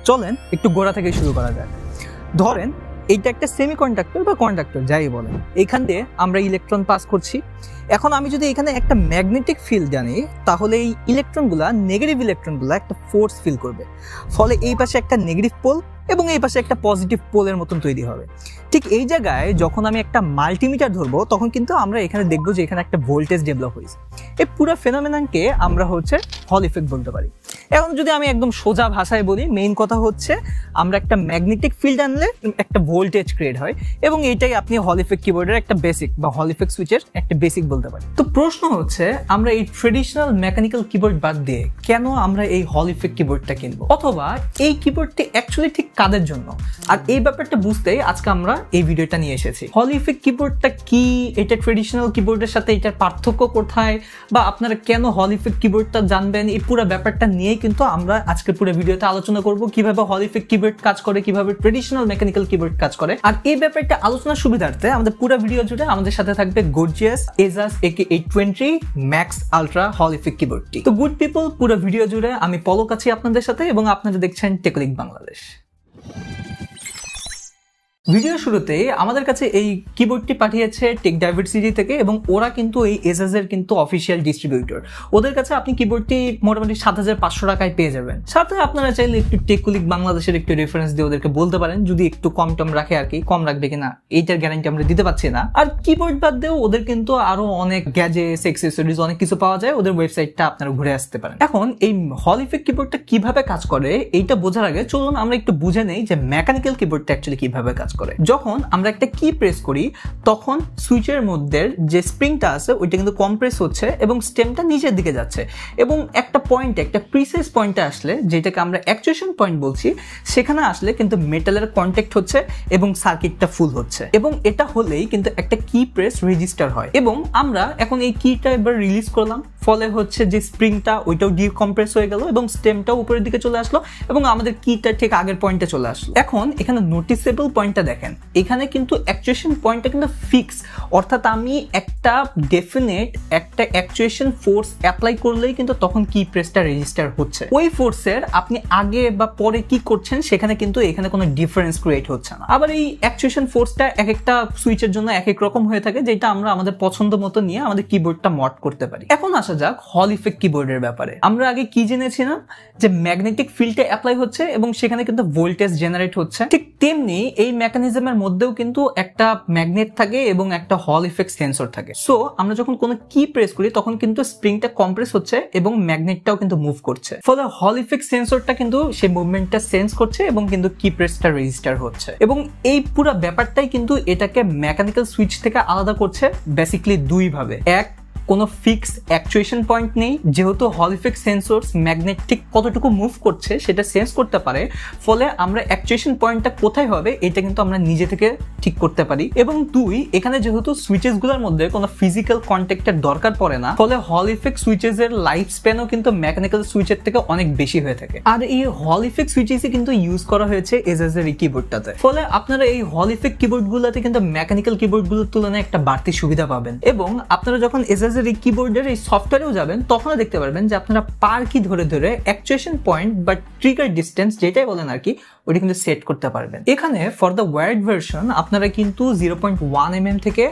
চলেন একটু গোড়া থেকে শুরু করা যায়। ধরেন এইটা একটা সেমিকন্ডাক্টর বা কন্ডাক্টর যাই বলেন, এখান দিয়ে আমরা ইলেকট্রন পাস করছি। এখন আমি যদি এখানে একটা ম্যাগনেটিক ফিল্ড জানি, তাহলে এই ইলেকট্রনগুলা নেগেটিভ ইলেকট্রনগুলা একটা ফোর্স ফিল করবে, ফলে এই পাশে একটা নেগেটিভ পোল এবং এই পাশে একটা পজিটিভ পোলের মতন তৈরি হবে। ঠিক এই জায়গায় যখন আমি একটা মাল্টিমিটার ধরবো, তখন কিন্তু আমরা এখানে দেখবো যে এখানে একটা ভোল্টেজ ডেভেলপ হয়েছে। এই পুরো ফেনোমেননকে আমরা হচ্ছে হল ইফেক্ট বলতে পারি। এখন যদি আমি একদম সোজা ভাষায় বলি, মেইন কথা হচ্ছে আমরা একটা ম্যাগনেটিক ফিল্ড আনলে একটা ভোল্টেজ ক্রিয়েট হয়, এবং এইটাই আপনি হল ইফেক্ট কিবোর্ডের একটা বেসিক বা হল ইফেক্ট সুইচের একটা বেসিক বলতে পারি। তো প্রশ্ন হচ্ছে, আমরা এই ট্রেডিশনাল মেকানিক্যাল কিবোর্ড বাদ দিয়ে কেন আমরা এই হল ইফেক্ট কিবোর্ডটা কিনবো, অথবা এই কিবোর্ডটি অ্যাকচুয়ালি ঠিক কাদের জন্য? আর এই ব্যাপারটা বুঝতেই আজকে আমরা এই ভিডিওটা নিয়ে এসেছি। হল ইফেক্ট কিবোর্ডটা কি, এটা ট্রেডিশনাল কিবোর্ডের সাথে এটার পার্থক্য কোথায়, বা আপনারা কেন হল ইফেক্ট কিবোর্ডটা জানবেন, এই পুরো ব্যাপারটা নিয়ে কিন্তু আমরা আজকে পুরো ভিডিওতে আলোচনা করব। কিভাবে হল ইফেক্ট কিবোর্ড কাজ করে, কিভাবে ট্রেডিশনাল মেকানিক্যাল কিবোর্ড কাজ করে। আর এই ব্যাপারটা আলোচনার সুবিধার্থে আমাদের পুরো ভিডিও জুড়ে আমাদের সাথে থাকবে গর্জিয়াস এজাস AK820 ম্যাক্স আলট্রা হল ইফেক্ট কিবোর্ডটি। তো গুড পিপল, পুরো ভিডিও জুড়ে আমি পলক আছি আপনাদের সাথে, এবং আপনারা দেখছেন টেকলিক বাংলাদেশ। ভিডিও শুরুতে আমাদের কাছে এই কিবোর্ডটি পাঠিয়েছে টেক ডাইভার্সিটি থেকে, এবং ওরা কিন্তু এই এজাজের কিন্তু অফিসিয়াল ডিস্ট্রিবিউটর। ওদের কাছে আপনি কিবোর্ডটি মোটামুটি 7500 টাকায় পেয়ে যাবেন। সাথে আপনারা চাইলে একটু টেকলিক বাংলাদেশের একটু রেফারেন্স দিয়ে ওদেরকে বলতে পারেন, যদি একটু কম টম রাখে আর কি। কম রাখবে কিনা এইটার গ্যারান্টি আমরা দিতে পারছি না। আর কিবোর্ড বাদ দিয়েও ওদের কিন্তু আরো অনেক গ্যাজেটস, অ্যাক্সেসরিজ, অনেক কিছু পাওয়া যায়। ওদের ওয়েবসাইটটা আপনারা ঘুরে আসতে পারেন। এখন এই হল ইফেক্ট কিবোর্ডটা কিভাবে কাজ করে এইটা বোঝার আগে চলুন আমরা একটু বুঝে নেই যে মেকানিক্যাল কিবোর্ডটা অ্যাকচুয়ালি কিভাবে কাজ করে। যখন আমরা একটা কি প্রেস করি, তখন সুইচের মধ্যে যে স্প্রিংটা আছে ওইটা কিন্তু কম্প্রেস হচ্ছে এবং স্টেমটা নিচের দিকে যাচ্ছে, এবং একটা পয়েন্টে, একটা প্রিসাইজ পয়েন্টে আসলে, যেটাকে আমরা অ্যাকচুয়েশন পয়েন্ট বলছি, সেখানে আসলে কিন্তু মেটালের কন্ট্যাক্ট হচ্ছে এবং সার্কিটটা ফুল হচ্ছে। এবং এটা হলেই কিন্তু একটা কি প্রেস রেজিস্টার হয়, এবং আমরা এখন এই কিটা এবার রিলিজ করলাম, ফলে হচ্ছে যে স্প্রিংটা ওইটাও ডিকম্প্রেস হয়ে গেল এবং স্টেমটাও উপরের দিকে চলে আসলো, এবং আমাদের কিটা ঠিক আগের পয়েন্টে চলে আসলো। এখন এখানে নোটিসেবল পয়েন্টটা দেখেন, এখানে কিন্তু অ্যাকচুয়েশন পয়েন্টটা কিন্তু ফিক্স, অর্থাৎ আমি একটা ডেফিনেট একটা অ্যাকচুয়েশন ফোর্স অ্যাপ্লাই করলেই কিন্তু তখন কি প্রেসটা রেজিস্টার হচ্ছে। ওই ফোর্সের আপনি আগে বা পরে কি করছেন সেখানে কিন্তু এখানে কোনো ডিফারেন্স ক্রিয়েট হচ্ছে না। আবার এই অ্যাকচুয়েশন ফোর্সটা এক একটা সুইচের জন্য এক এক রকম হয়ে থাকে, যেটা আমরা আমাদের পছন্দ মতো নিয়ে আমাদের কিবোর্ডটা মড করতে পারি। এখন আসা যাক হল ইফেক্ট কিবোর্ডের ব্যাপারে। আমরা আগে কি জেনেছিলাম যে ম্যাগনেটিক ফিল্ডে অ্যাপ্লাই হচ্ছে এবং সেখানে কিন্তু ভোল্টেজ জেনারেট হচ্ছে। ঠিক তেমনি এই মেকানিজমের মধ্যেও কিন্তু একটা ম্যাগনেট থাকে এবং একটা হল ইফেক্ট সেন্সর থাকে। সো আমরা যখন কোনো কি প্রেস করি তখন কিন্তু স্প্রিংটা কম্প্রেস হচ্ছে এবং ম্যাগনেটটাও কিন্তু মুভ করছে, ফলে হল ইফেক্ট সেন্সরটা কিন্তু সেই মুভমেন্টটা সেন্স করছে এবং কিন্তু কি প্রেসটা রেজিস্টার হচ্ছে। এবং এই পুরো ব্যাপারটাই কিন্তু এটাকে মেকানিক্যাল সুইচ থেকে আলাদা করছে বেসিক্যালি দুই ভাবে। এক, কোনো ফিক্স অ্যাকচুয়েশন পয়েন্ট নেই, যেহেতু হল ইফেক্ট সেন্সরস ম্যাগনেট ঠিক কতটুকু মুভ করছে সেটা সেন্স করতে পারে, ফলে আমরা অ্যাকচুয়েশন পয়েন্টটা কোথায় হবে এটা কিন্তু আমরা নিজে থেকে ঠিক করতে পারি। এবং দুই, এখানে যেহেতু সুইচেস গুলোর মধ্যে কোনো ফিজিক্যাল কন্ট্যাক্টের দরকার পড়ে না, ফলে হল ইফেক্ট সুইচেস এর লাইফ স্প্যানও কিন্তু মেকানিক্যাল সুইচের থেকে অনেক বেশি হয়ে থাকে। আর এই হল ইফেক্ট সুইচেসই কিন্তু ইউজ করা হয়েছে এজাজের এই কিবোর্ডটাতে, ফলে আপনারা এই হল ইফেক্ট কিবোর্ড গুলোতে কিন্তু মেকানিক্যাল কিবোর্ড গুলোর তুলনায় একটা বাড়তি সুবিধা পাবেন। এবং আপনারা যখন এজাজের এই কিবোর্ডের এই সফটওয়্যারেও যাবেন, তখনও দেখতে পারবেন যে আপনারা পার কি ধরে ধরে অ্যাকচুয়েশন পয়েন্ট বা ট্রিগার ডিস্টেন্স যেটাই বলেন আর কি, ওটা কিন্তু সেট করতে পারবেন। এখানে ফর দ্য ওয়্যার্ড ভার্সন আপনারা কিন্তু 0.1 mm থেকে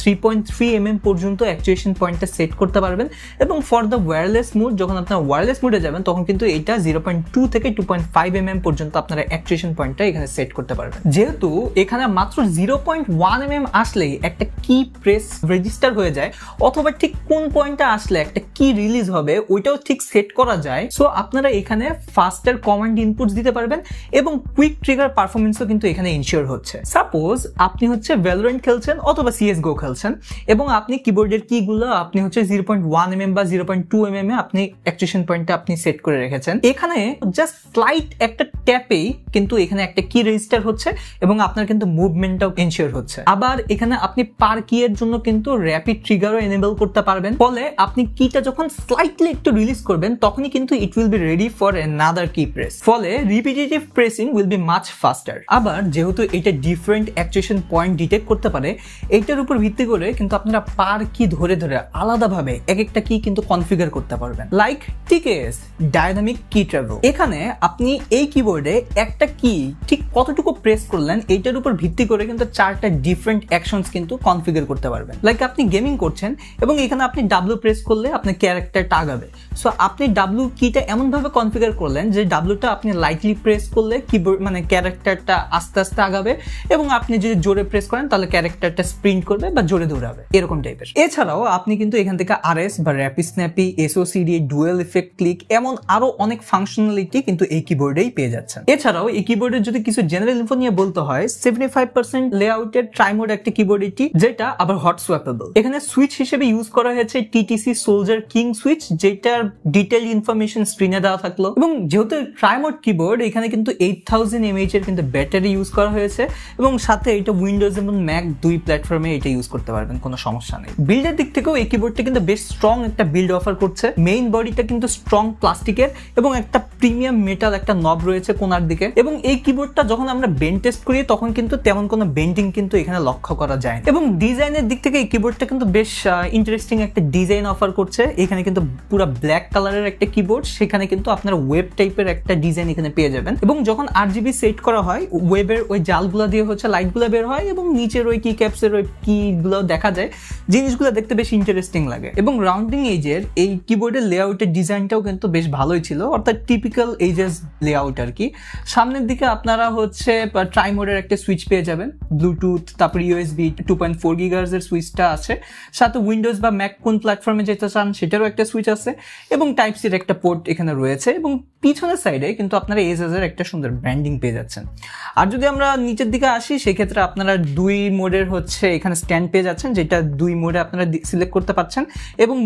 3.3 mm পর্যন্ত অ্যাকচুয়েশন পয়েন্টটা সেট করতে পারবেন। এবং ফর দ্য ওয়্যারলেস মোড, যখন আপনারা ওয়্যারলেস মোডে যাবেন তখন কিন্তু এটা 0.2 থেকে 2.5 mm পর্যন্ত আপনারা অ্যাকচুয়েশন পয়েন্টটা এখানে সেট করতে পারবেন। যেহেতু এখানে মাত্র 0.1 mm আসলেই একটা কি প্রেস রেজিস্টার হয়ে যায়, অথবা ঠিক কোন পয়েন্টে আসলে একটা কি রিলিজ হবে ওইটাও ঠিক সেট করা যায়, সো আপনারা এখানে ফাস্টার কমান্ড ইনপুটস দিতে পারবেন এবং কুইক ট্রিগার পারফরমেন্সও কিন্তু এখানে ইনশিওর হচ্ছে। সাপোজ আপনি হচ্ছে ভ্যালোরেন্ট খেলছেন অথবা CSGO খেলছেন, এবং আপনি কিবোর্ডের কিগুলো আপনি হচ্ছে 0.1 mm বা 0.2 mm আপনি অ্যাকচুয়েশন পয়েন্টটা আপনি সেট করে রেখেছেন। এখানে জাস্ট স্লাইট একটা ট্যাপেই কিন্তু এখানে একটা কি রেজিস্টার হচ্ছে এবং আপনার কিন্তু মুভমেন্টটাও ইনশিওর হচ্ছে। আবার এখানে আপনি পার কি এর জন্য কিন্তু র্যাপিড ট্রিগারও এনেবল করতে পারবেন, ফলে আপনি কিটা যখন স্লাইটলি একটু রিলিজ করবেন তখনই কিন্তু it will be ready for another key press, ফলে repetitive pressing will be much faster. আবার যেহেতু এটা ডিফারেন্ট অ্যাকচুয়েশন পয়েন্ট ডিটেক্ট করতে পারে, এইটার উপর ভিত্তি করে কিন্তু আপনারা পার কি ধরে ধরে আলাদাভাবে এক একটা কি কিন্তু কনফিগার করতে পারবেন। লাইক টিকেএস ডায়নামিক কি ট্রাভেল, এখানে আপনি এই কিবোর্ডে একটা কি ঠিক কতটুকু প্রেস করলেন এইটার উপর ভিত্তি করে কিন্তু 4টা ডিফারেন্ট অ্যাকশনস কিন্তু কনফিগার করতে পারবেন। লাইক আপনি গেমিং করছেন এবং এখানে আপনি ডাব্লু প্রেস করলে আপনার ক্যারেক্টারটা আগাবে, সো আপনি ডাব্লু কিটা এমনভাবে কনফিগার করলেন যে ডাব্লুটা আপনি লাইটলি প্রেস করলে কিবোর্ড মানে ক্যারেক্টারটা আস্তে আস্তে আগাবে, এবং আপনি যদি জোরে প্রেস করেন তাহলে ক্যারেক্টারটা স্প্রিন্ট করবে বা জোরে দৌড়াবে, এরকম টাইপের। এছাড়াও আপনি কিন্তু এখান থেকে আরএস বা rapid snappy, SOCD, dual effect click এমন আরো অনেক ফাংশনালিটি কিন্তু এই কিবোর্ডেই পেয়ে যাচ্ছেন। এছাড়াও এই কিবোর্ডের যদি কিছু জেনারেল ইনফো নিয়ে বলতে হয়, 75% লেআউটের ট্রাইমোড একটা কিবোর্ড এটি, যেটা আবার হট সোয়াপেবল। এখানে সুইচ হিসেবে ইউজ করা হয়েছে টিটিসি সোলজার কিং সুইচ, যেটার ডিটেইল ইনফরমেশন স্ক্রিনে দেওয়া থাকলো। এবং যেহেতু ট্রাইমোড কিবোর্ড, এখানে কিন্তু 8000 mAh এর কিন্তু ব্যাটারি ইউজ করা হয়েছে, এবং সাথে এটা উইন্ডোজ এবং ম্যাক দুই প্ল্যাটফর্মে এটা ইউজ করতে পারবেন, কোনো সমস্যা নেই। বিল্ডের দিক থেকেও এই কিবোর্ডটা কিন্তু বেশ স্ট্রং একটা বিল্ড অফার করছে। মেইন বডিটা কিন্তু স্ট্রং প্লাস্টিকের এবং একটা প্রিমিয়াম মেটাল একটা নব রয়েছে কোনার দিকে, এবং এই কিবোর্ডটা যখন আমরা বেন্ড টেস্ট করি তখন কিন্তু তেমন কোনো বেন্ডিং কিন্তু এখানে লক্ষ্য করা যায় না। এবং ডিজাইনের দিক থেকে এই কিবোর্ডটা কিন্তু বেশ ইন্টারেস্টিং একটা ডিজাইন অফার করছে। এখানে কিন্তু পুরো ব্ল্যাক কালারের একটা কিবোর্ড, সেখানে কিন্তু আপনার ওয়েব টাইপের একটা ডিজাইন এখানে পেয়ে যাবেন, এবং যখন RGB সেট করা হয় ওয়েবের ওই জালগুলো দিয়ে হচ্ছে লাইটগুলো বের হয়, এবং নিচের ওই কি ক্যাপসের ওই কিগুলো দেখা যায়, জিনিসগুলো দেখতে বেশ ইন্টারেস্টিং লাগে। এবং রাউন্ডিং এজের এই কিবোর্ডের লেআউটের ডিজাইনটাও কিন্তু বেশ ভালোই ছিল, অর্থাৎ টিপিক্যাল এজেস লেআউট আর কি। সামনের দিকে আপনারা হচ্ছে ট্রাইমোডের একটা সুইচ পেয়ে যাবেন, ব্লুটুথ, তারপর USB 2.4 GHz এর সুইচটা আছে, সাথে উইন্ডোজ বা ম্যাক কোন প্ল্যাটফর্মে যেতে চান সেটারও একটা সুইচ আছে, এবং টাইপ সির একটা পোর্ট এখানে রয়েছে, এবং পিছনের সাইডে কিন্তু আপনারা এজেসের একটা সুন্দর ব্র্যান্ডিং পেয়ে যাচ্ছেন। আর যদি আমরা নিচের দিকে আসি, সেক্ষেত্রে আপনারা 2 মোডের হচ্ছে এখানে স্ট্যান্ড পেয়ে যাচ্ছেন, যেটা 2 মোডে আপনারা সিলেক্ট করতে পারছেন, এবং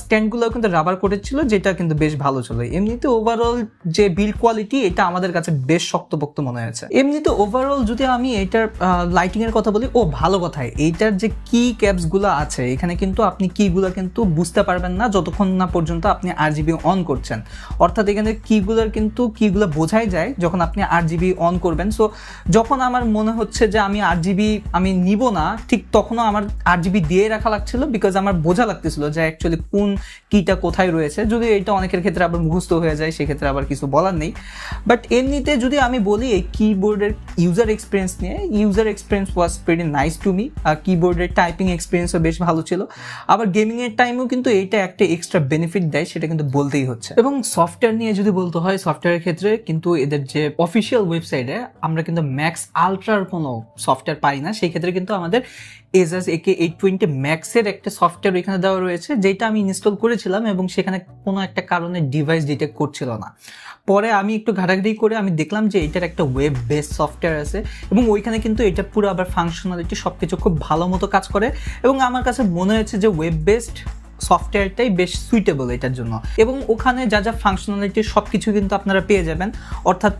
স্ট্যান্ডগুলো কিন্তু রাবার কোটেড ছিল, যেটা কিন্তু বেশ ভালো ছিল। এমনিতে ওভারঅল যে বিল্ড কোয়ালিটি, এটা আমাদের কাছে বেশ শক্তপোক্ত মনে হয়েছে। এমনিতে ওভারঅল যদি আমি এটার লাইটিং এর কথা বলি, ভালো কথাই, এইটার যে কি ক্যাপস গুলো আছে এখানে কিন্তু আপনি কিগুলো কিন্তু বুঝতে পারবেন না যতক্ষণ না পর্যন্ত আপনি RGB অন করছেন, অর্থাৎ এখানে কিগুলোর কিন্তু কিগুলো বোঝাই যায় যখন আপনি RGB অন করবেন। সো যখন আমার মনে হচ্ছে যে আমি RGB আমি নিব না, ঠিক তখনও আমার RGB দিয়ে রাখা লাগছিল, বিকজ আমার বোঝা লাগতেছিল যে অ্যাকচুয়ালি কোন কিটা কোথায় রয়েছে। যদি এটা অনেকের ক্ষেত্রে আবার মুখস্থ হয়ে যায়, সেক্ষেত্রে আবার কিছু বলার নেই। বাট এমনিতে যদি আমি বলি এই কিবোর্ডের ইউজার এক্সপিরিয়েন্স নিয়ে, user experience was very nice to me. কিবোর্ডের টাইপিং এক্সপিরিয়েন্সও বেশ ভালো ছিল, আবার গেমিং এর টাইমেও কিন্তু এইটা একটা এক্সট্রা বেনিফিট দেয়, সেটা কিন্তু বলতেই হচ্ছে। এবং সফটওয়্যার নিয়ে যদি বলতে হয়, সফটওয়্যারের ক্ষেত্রে কিন্তু এদের যে অফিসিয়াল ওয়েবসাইটে আমরা কিন্তু ম্যাক্স আলট্রার কোনো সফটওয়্যার পাই না, সেই ক্ষেত্রে কিন্তু আমাদের এজাস AK 820 ম্যাক্সের একটা সফটওয়্যার এখানে দেওয়া রয়েছে, যেটা আমি ইনস্টল করেছিলাম, এবং সেখানে কোনো একটা কারণে ডিভাইস ডিটেক্ট করছিল না। পরে আমি একটু ঘাটাঘাটি করে আমি দেখলাম যে এটার একটা ওয়েব বেসড সফটওয়্যার আছে, এবং ওইখানে কিন্তু এটা পুরো আবার ফাংশনালিটি সবকিছু খুব ভালো মতো কাজ করে, এবং আমার কাছে মনে হয়েছে যে ওয়েব বেসড সফটওয়্যারটাই বেশ সুইটেবল এটার জন্য। এবং ওখানে যা যা ফাংশনালিটি সবকিছু কিন্তু আপনারা পেয়ে যাবেন, অর্থাৎ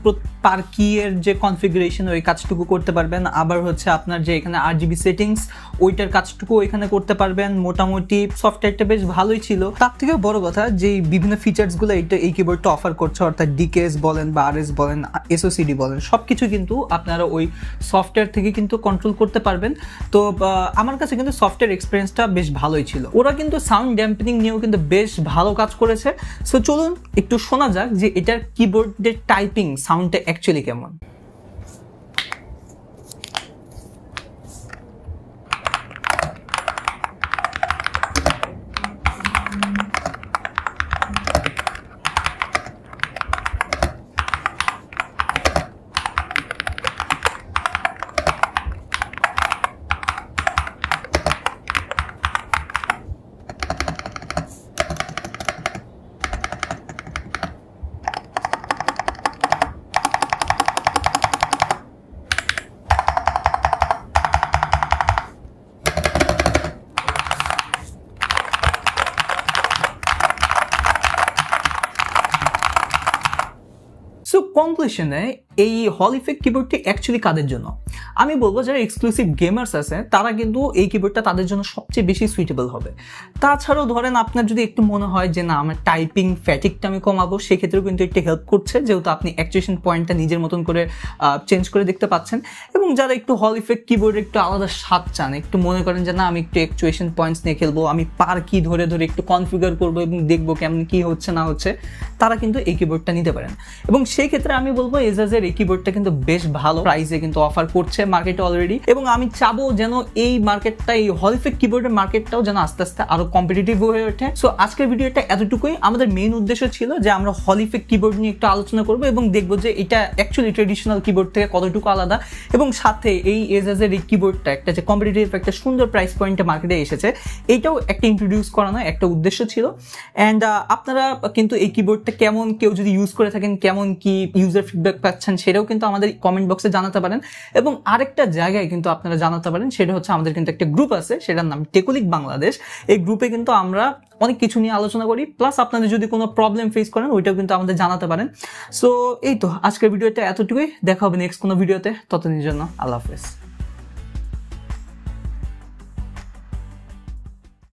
পার কি এর যে কনফিগারেশন ওই কাজটুকু করতে পারবেন, আবার হচ্ছে আপনার যে এখানে RGB সেটিংস ওইটার কাজটুকু ওইখানে করতে পারবেন। মোটামুটি সফটওয়্যারটা বেশ ভালোই ছিল। তার থেকেও বড় কথা যে বিভিন্ন ফিচার্সগুলো এই কিবোর্ডটা অফার করছে, অর্থাৎ ডিকেএস বলেন বা RS বলেন, SOCD বলেন, সবকিছু কিন্তু আপনারা ওই সফটওয়্যার থেকে কিন্তু কন্ট্রোল করতে পারবেন। তো আমার কাছে কিন্তু সফটওয়্যার এক্সপিরিয়েন্সটা বেশ ভালোই ছিল। ওরা কিন্তু সাউন্ড ড্যাম্পেনিং নিয়েও কিন্তু বেশ ভালো কাজ করেছে। সো চলুন একটু শোনা যাক যে এটার কিবোর্ডের টাইপিং সাউন্ডটা অ্যাকচুয়ালি কেমন। সো কনক্লুশনে এই হল ইফেক্ট কিবোর্ডটি অ্যাকচুয়ালি কাদের জন্য? আমি বলবো যারা এক্সক্লুসিভ গেমার্স আছে তারা কিন্তু এই কিবোর্ডটা তাদের জন্য সবচেয়ে বেশি সুইটেবল হবে। তাছাড়াও ধরেন আপনার যদি একটু মনে হয় যে না আমার টাইপিং ফ্যাটিকটা আমি কমাবো, সেক্ষেত্রেও কিন্তু একটু হেল্প করছে, যেহেতু আপনি অ্যাকচুয়েশন পয়েন্টটা নিজের মতন করে চেঞ্জ করে দেখতে পাচ্ছেন। এবং যারা একটু হল ইফেক্ট কিবোর্ডে একটু আলাদা স্বাদ চান, একটু মনে করেন যে না আমি একটু অ্যাকচুয়েশন পয়েন্টস নিয়ে খেলবো, আমি পার কি ধরে ধরে একটু কনফিগার করবো এবং দেখবো কেমন কি হচ্ছে না হচ্ছে, তারা কিন্তু এই কিবোর্ডটা নিতে পারেন। এবং সেই ক্ষেত্রে আমি বলবো এজাজের এই কিবোর্ডটা কিন্তু বেশ ভালো প্রাইসে কিন্তু অফার করছে মার্কেটে অলরেডি। এবং আমি চাবো যেন এই মার্কেটটা, এই হল ইফেক্ট কিবোর্ডের মার্কেটটাও যেন আস্তে আস্তে আরো কম্পিটিটিভ হয়ে ওঠে। সো আজকের ভিডিওটা এতটুকুই। আমাদের মেইন উদ্দেশ্য ছিল যে আমরা হল ইফেক্ট কিবোর্ড নিয়ে একটু আলোচনা করবো এবং দেখবো যে এটা অ্যাকচুয়ালি ট্রেডিশনাল কিবোর্ড থেকে কতটুকু আলাদা, এবং সাথে এই এজাজের এই কিবোর্ডটা একটা যে কম্পিটিটিভ একটা সুন্দর প্রাইস পয়েন্টে মার্কেটে এসেছে, এইটাও একটা ইন্ট্রোডিউস করানো একটা উদ্দেশ্য ছিল। অ্যান্ড আপনারা কিন্তু এই কিবোর্ডটা কেমন, কেউ যদি ইউজ করে থাকেন কেমন কি ইউজার ফিডব্যাক পাচ্ছেন সেটাও কিন্তু আমাদের কমেন্ট বক্সে জানাতে পারেন। এবং আরেকটা জায়গায় কিন্তু আপনারা জানাতে পারেন, সেটা হচ্ছে আমাদের কিন্তু একটা গ্রুপ আছে, সেটার নাম টেকুলিক বাংলাদেশ। এই গ্রুপে কিন্তু আমরা অনেক কিছু নিয়ে আলোচনা করি, প্লাস আপনাদের যদি কোনো প্রবলেম ফেস করেন ওইটাও কিন্তু আমাদের জানাতে পারেন। সো এই তো আজকের ভিডিওটা এতটুকুই, দেখা হবে নেক্সট কোনো ভিডিওতে। ততদিনের জন্য আল্লাহ হাফেজ।